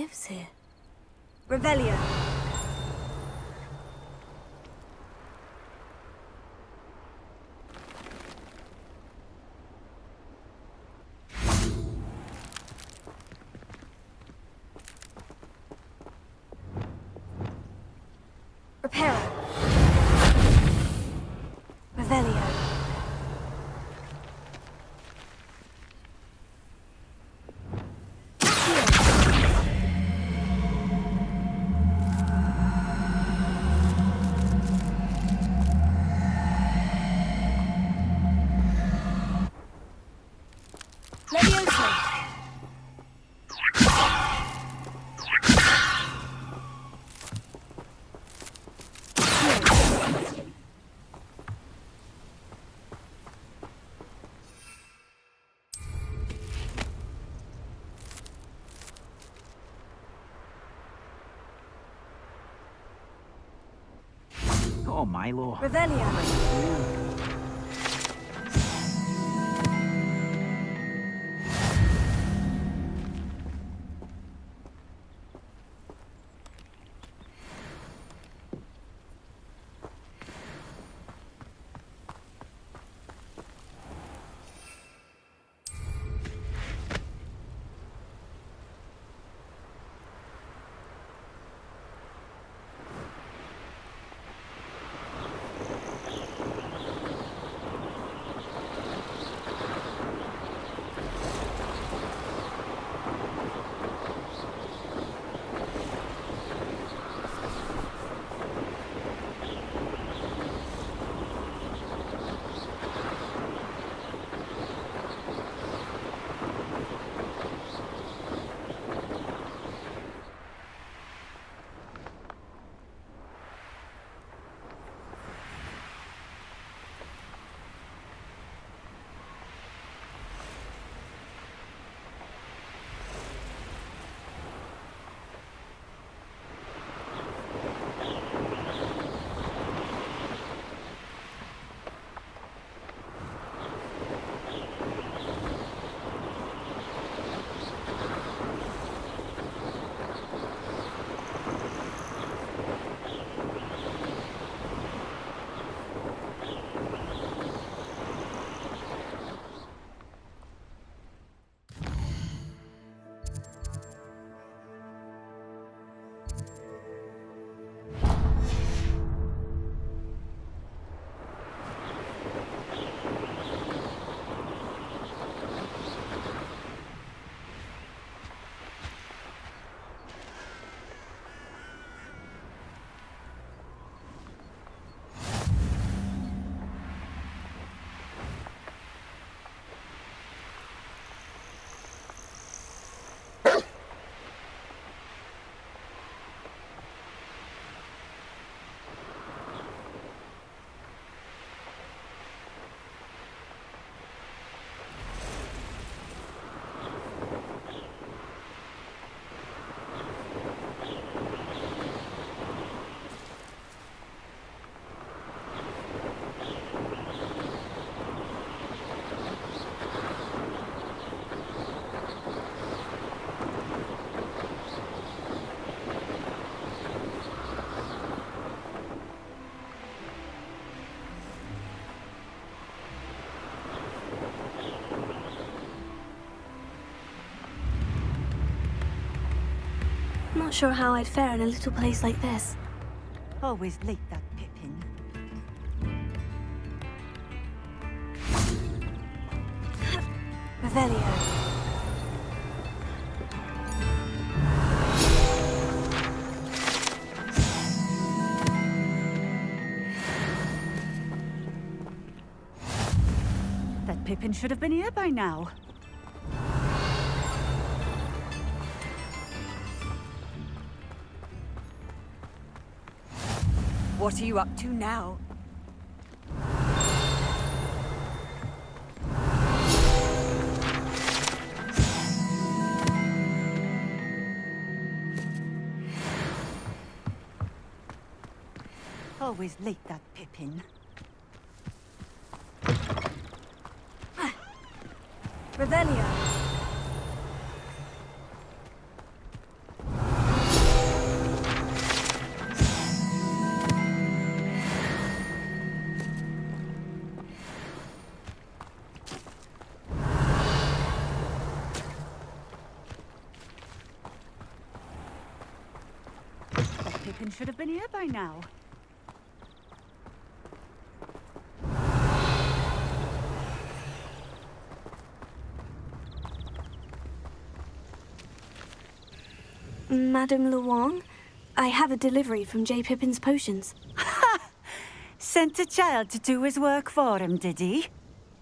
lives here. Revelio. Reparo. Revelio. Levioso. Oh, Milo. Revelio. Not sure how I'd fare in a little place like this. Always late, that Pippin. Revelio. That Pippin should have been here by now. What are you up to now? Always late, that Pippin. Revelio. should have been here by now. Madame Luang, I have a delivery from J. Pippin's potions. Sent a child to do his work for him, did he?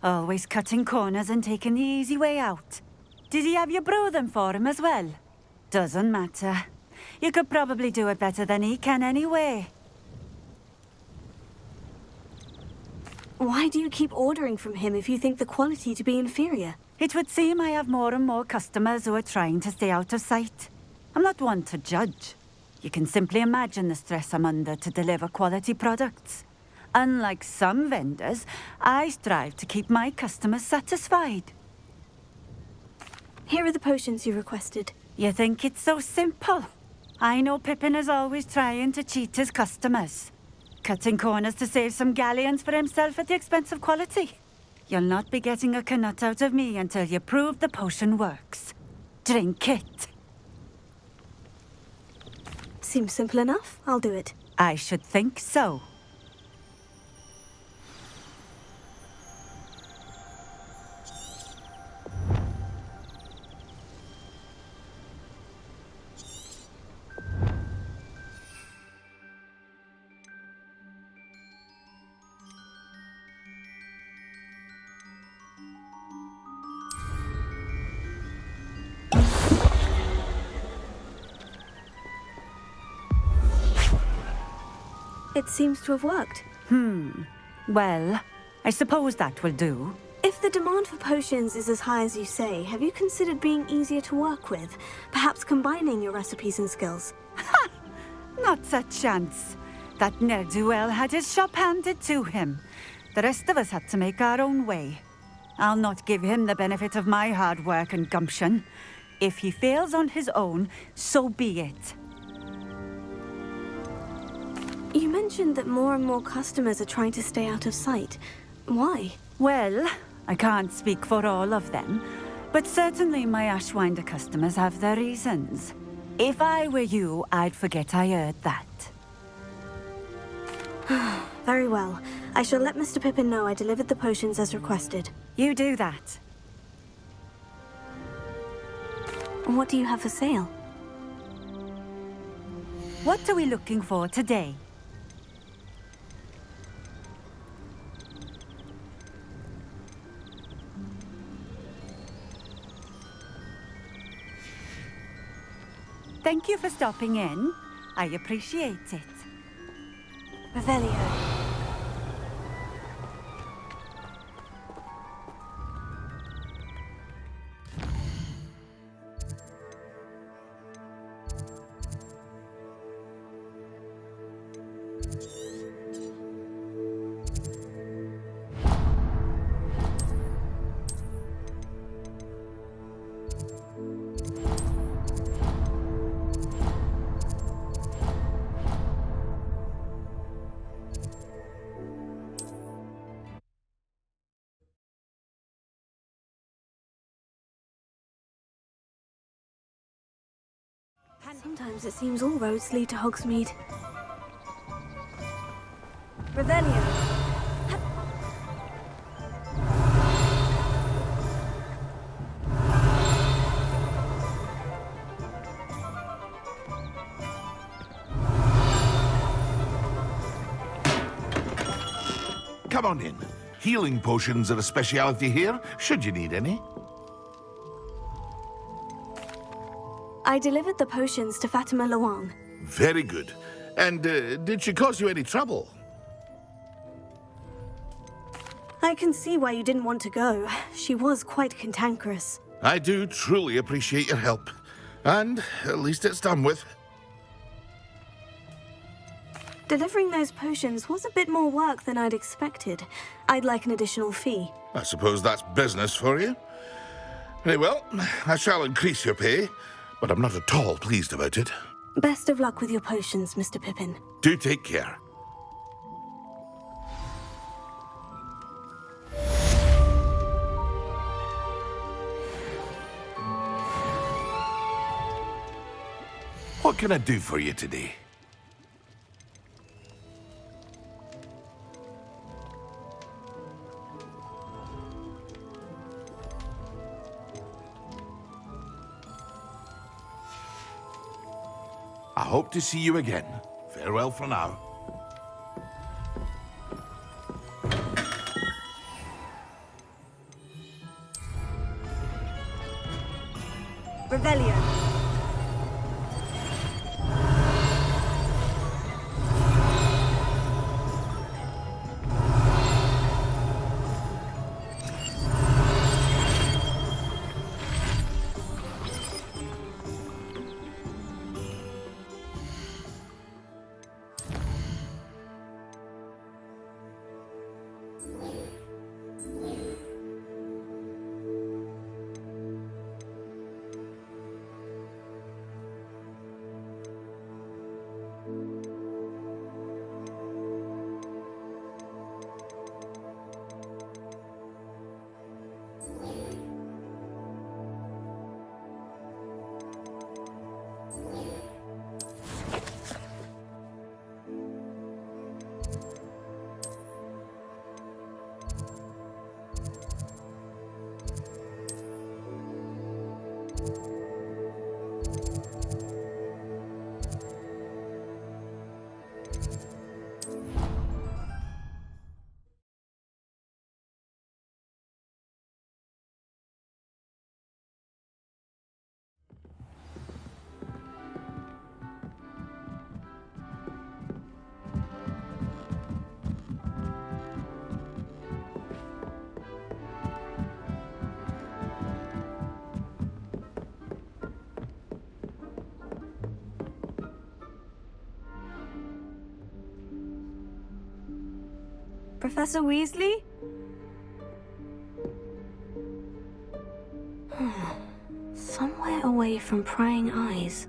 Always cutting corners and taking the easy way out. Did he have you brew them for him as well? Doesn't matter. You could probably do it better than he can anyway. Why do you keep ordering from him if you think the quality to be inferior? It would seem I have more and more customers who are trying to stay out of sight. I'm not one to judge. You can simply imagine the stress I'm under to deliver quality products. Unlike some vendors, I strive to keep my customers satisfied. Here are the potions you requested. You think it's so simple? I know Pippin is always trying to cheat his customers. Cutting corners to save some galleons for himself at the expense of quality. You'll not be getting a canut out of me until you prove the potion works. Drink it. Seems simple enough. I'll do it. I should think so. It seems to have worked. Well, I suppose that will do. If the demand for potions is as high as you say, have you considered being easier to work with? Perhaps combining your recipes and skills? Not a chance. That ne'er-do-well had his shop handed to him. The rest of us had to make our own way. I'll not give him the benefit of my hard work and gumption. If he fails on his own, so be it. You mentioned that more and more customers are trying to stay out of sight. Why? Well, I can't speak for all of them, but certainly my Ashwinder customers have their reasons. If I were you, I'd forget I heard that. Very well. I shall let Mr. Pippin know I delivered the potions as requested. You do that. What do you have for sale? What are we looking for today? Thank you for stopping in. I appreciate it. Revelio. Sometimes it seems all roads lead to Hogsmeade. Revelio. Come on in. Healing potions are a speciality here, should you need any. I delivered the potions to Fatima Luang. Very good. And did she cause you any trouble? I can see why you didn't want to go. She was quite cantankerous. I do truly appreciate your help. And at least it's done with. Delivering those potions was a bit more work than I'd expected. I'd like an additional fee. I suppose that's business for you. Very well, I shall increase your pay, but I'm not at all pleased about it. Best of luck with your potions, Mr. Pippin. Do take care. What can I do for you today? hope to see you again. Farewell for now. Revelio. Professor Weasley? Somewhere away from prying eyes.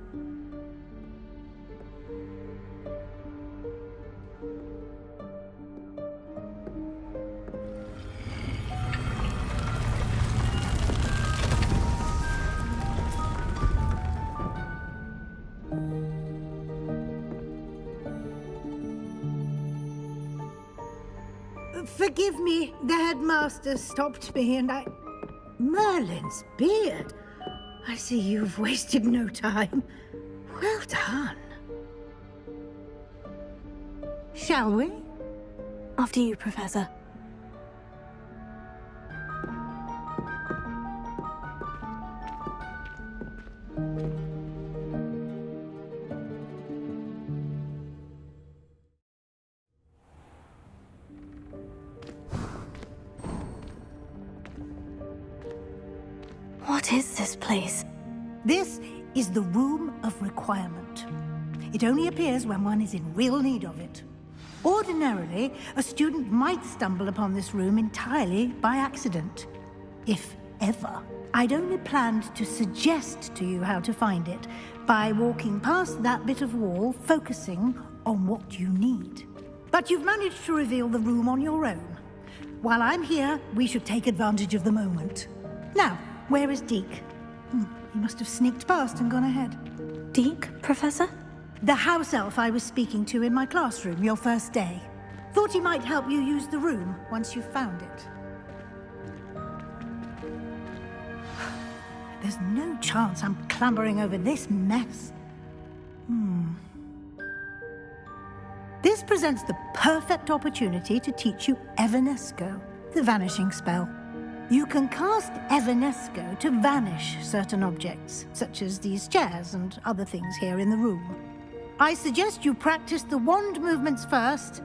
Forgive me, the headmaster stopped me and I... Merlin's beard! I see you've wasted no time. Well done. Shall we? After you, Professor. What is this place? This is the Room of Requirement. It only appears when one is in real need of it. Ordinarily, a student might stumble upon this room entirely by accident, if ever. I'd only planned to suggest to you how to find it by walking past that bit of wall, focusing on what you need. But you've managed to reveal the room on your own. While I'm here, we should take advantage of the moment. Now, where is Deke? He must have sneaked past and gone ahead. Deke, Professor? The house elf I was speaking to in my classroom your first day. Thought he might help you use the room once you've found it. There's no chance I'm clambering over this mess. This presents the perfect opportunity to teach you Evanesco, the vanishing spell. You can cast Evanesco to vanish certain objects, such as these chairs and other things here in the room. I suggest you practice the wand movements first,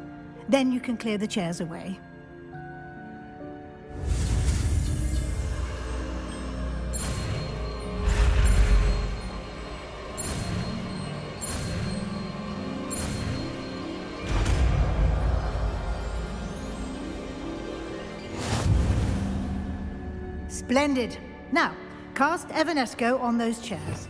then you can clear the chairs away. Splendid. Now, cast Evanesco on those chairs.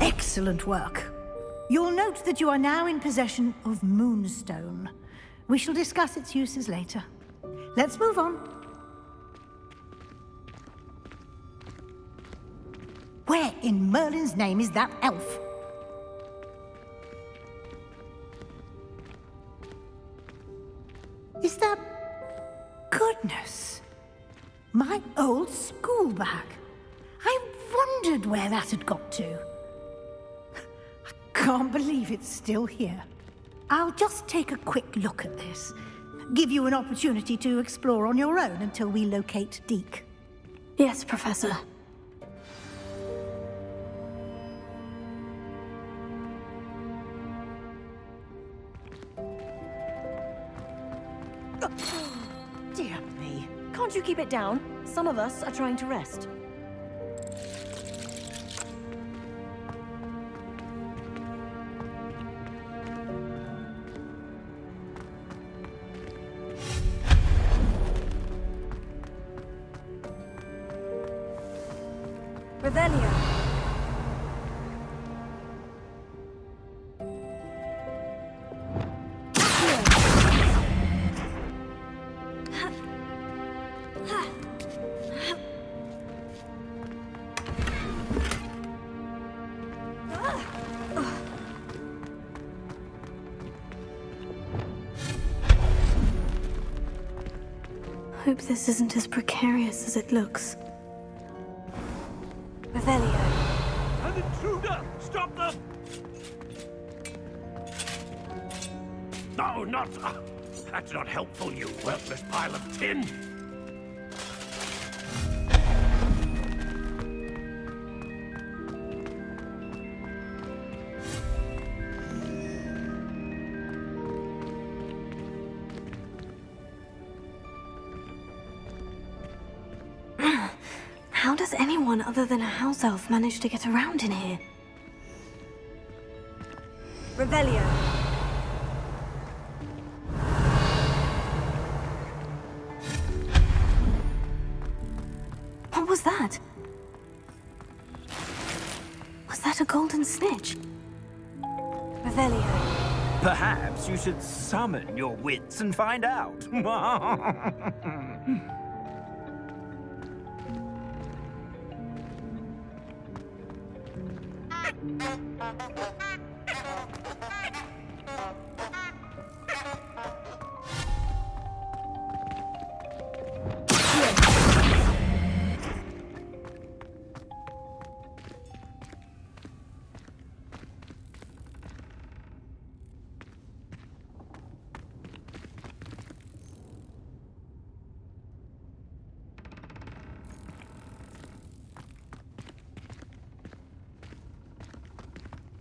Excellent work. You'll note that you are now in possession of Moonstone. We shall discuss its uses later. Let's move on. Where in Merlin's name is that elf? Is that... Goodness! My old school bag. I wondered where that had got to. I can't believe it's still here. I'll just take a quick look at this. Give you an opportunity to explore on your own until we locate Deke. Yes, Professor. Dear me. Can't you keep it down? Some of us are trying to rest. Revelio. Hope this isn't as precarious as it looks. Revelio. An intruder! Stop them! No, not... that's not helpful, you worthless pile of tin! How does anyone other than a house elf manage to get around in here? Revelio. What was that? Was that a golden snitch? Revelio. Perhaps you should summon your wits and find out.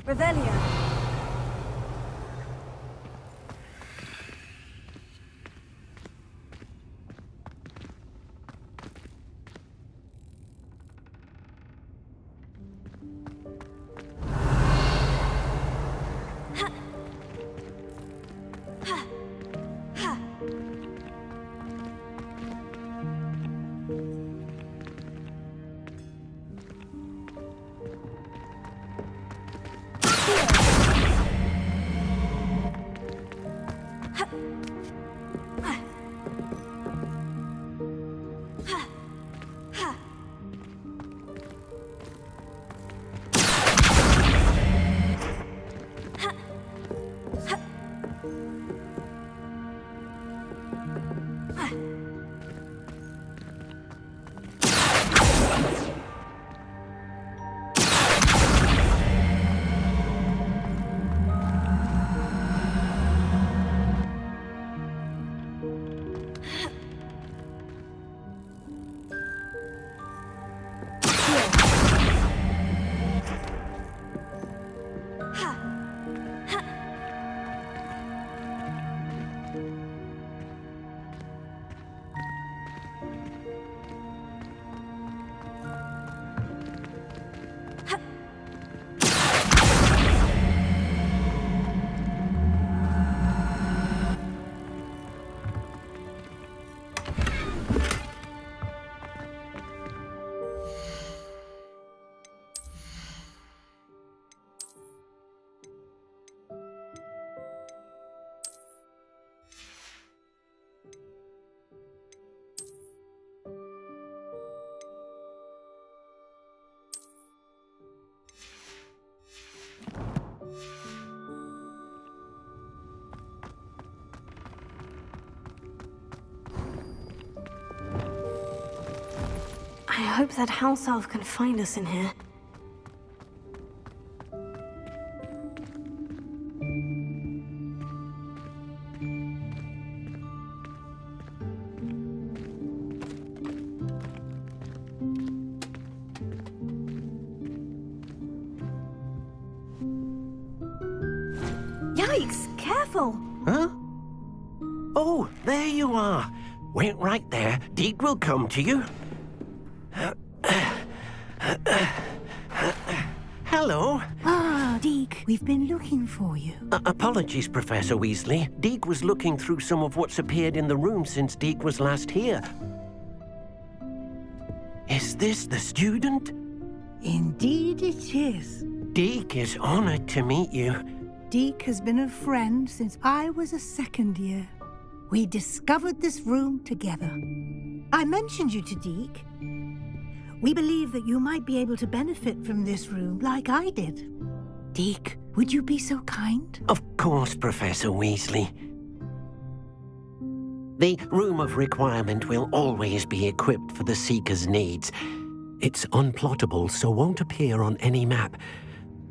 Revelio. Here. hope that house elf can find us in here. Yikes! Careful! Huh? Oh, there you are. Wait right there. Deke will come to you. Hello. Ah, Deke, we've been looking for you. Apologies, Professor Weasley. Deke was looking through some of what's appeared in the room since Deke was last here. Is this the student? Indeed it is. Deke is honored to meet you. Deke has been a friend since I was a second year. We discovered this room together. I mentioned you to Deke. We believe that you might be able to benefit from this room like I did. Deke, would you be so kind? Of course, Professor Weasley. The Room of Requirement will always be equipped for the Seeker's needs. It's unplottable, so won't appear on any map.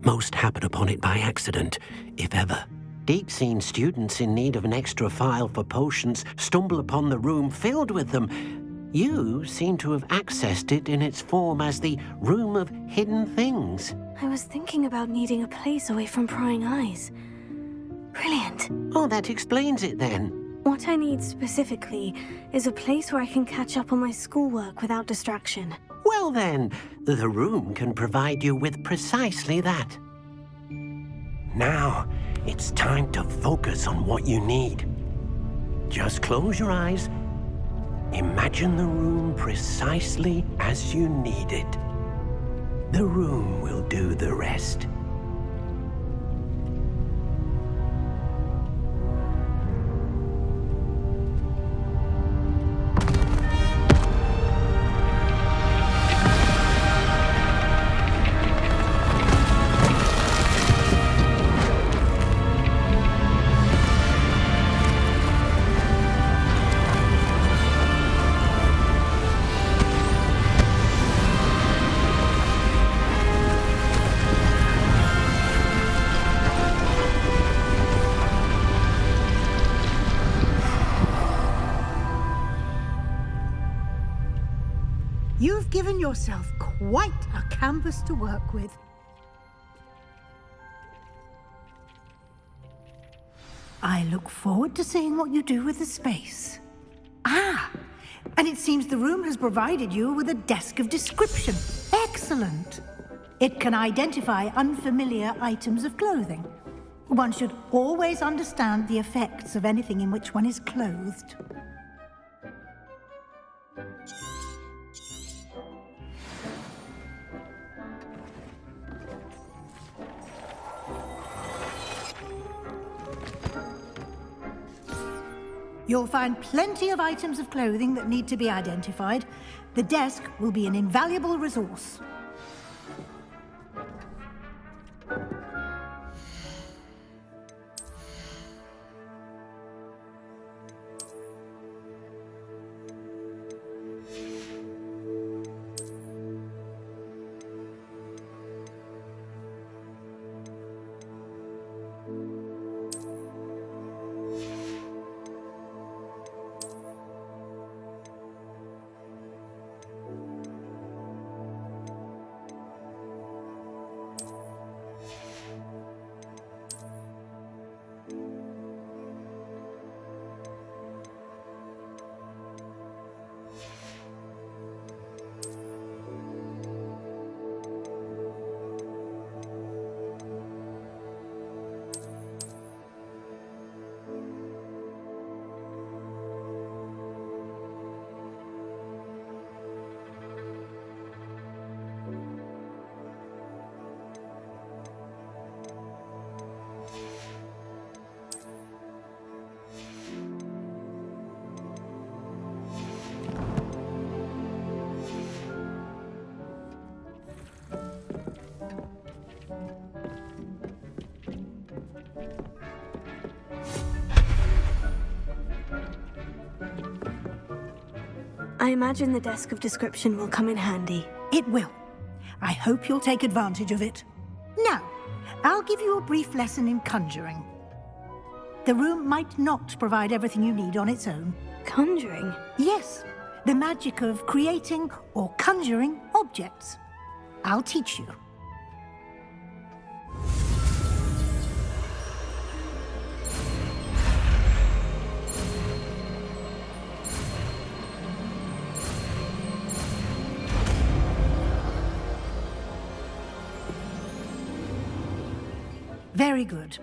Most happen upon it by accident, if ever. Deke's seen students in need of an extra file for potions stumble upon the room filled with them. You seem to have accessed it in its form as the Room of Hidden Things. I was thinking about needing a place away from prying eyes. Brilliant. Oh, that explains it then. What I need specifically is a place where I can catch up on my schoolwork without distraction. Well then, the room can provide you with precisely that. Now, it's time to focus on what you need. Just close your eyes. Imagine the room precisely as you need it. The room will do the rest. You've given yourself quite a canvas to work with. I look forward to seeing what you do with the space. Ah, and it seems the room has provided you with a desk of description. Excellent. It can identify unfamiliar items of clothing. One should always understand the effects of anything in which one is clothed. You'll find plenty of items of clothing that need to be identified. The desk will be an invaluable resource. I imagine the Desk of Description will come in handy. It will. I hope you'll take advantage of it. Now, I'll give you a brief lesson in conjuring. The room might not provide everything you need on its own. Conjuring? Yes, the magic of creating or conjuring objects. I'll teach you. Very good.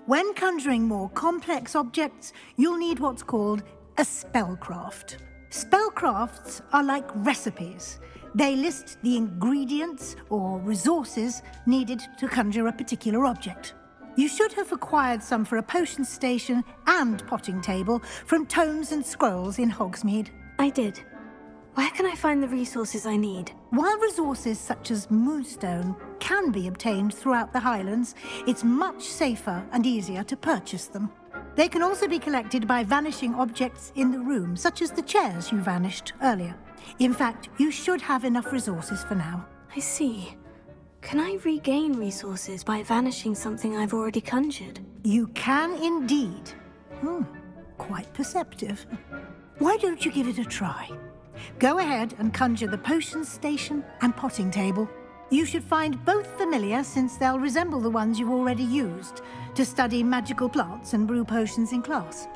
When conjuring more complex objects, you'll need what's called a spellcraft. Spellcrafts are like recipes. They list the ingredients or resources needed to conjure a particular object. You should have acquired some for a potion station and potting table from tomes and scrolls in Hogsmeade. I did. Where can I find the resources I need? While resources such as moonstone can be obtained throughout the Highlands, it's much safer and easier to purchase them. They can also be collected by vanishing objects in the room, such as the chairs you vanished earlier. In fact, you should have enough resources for now. I see. Can I regain resources by vanishing something I've already conjured? You can indeed. Quite perceptive. Why don't you give it a try? Go ahead and conjure the potion station and potting table. You should find both familiar, since they'll resemble the ones you've already used to study magical plants and brew potions in class.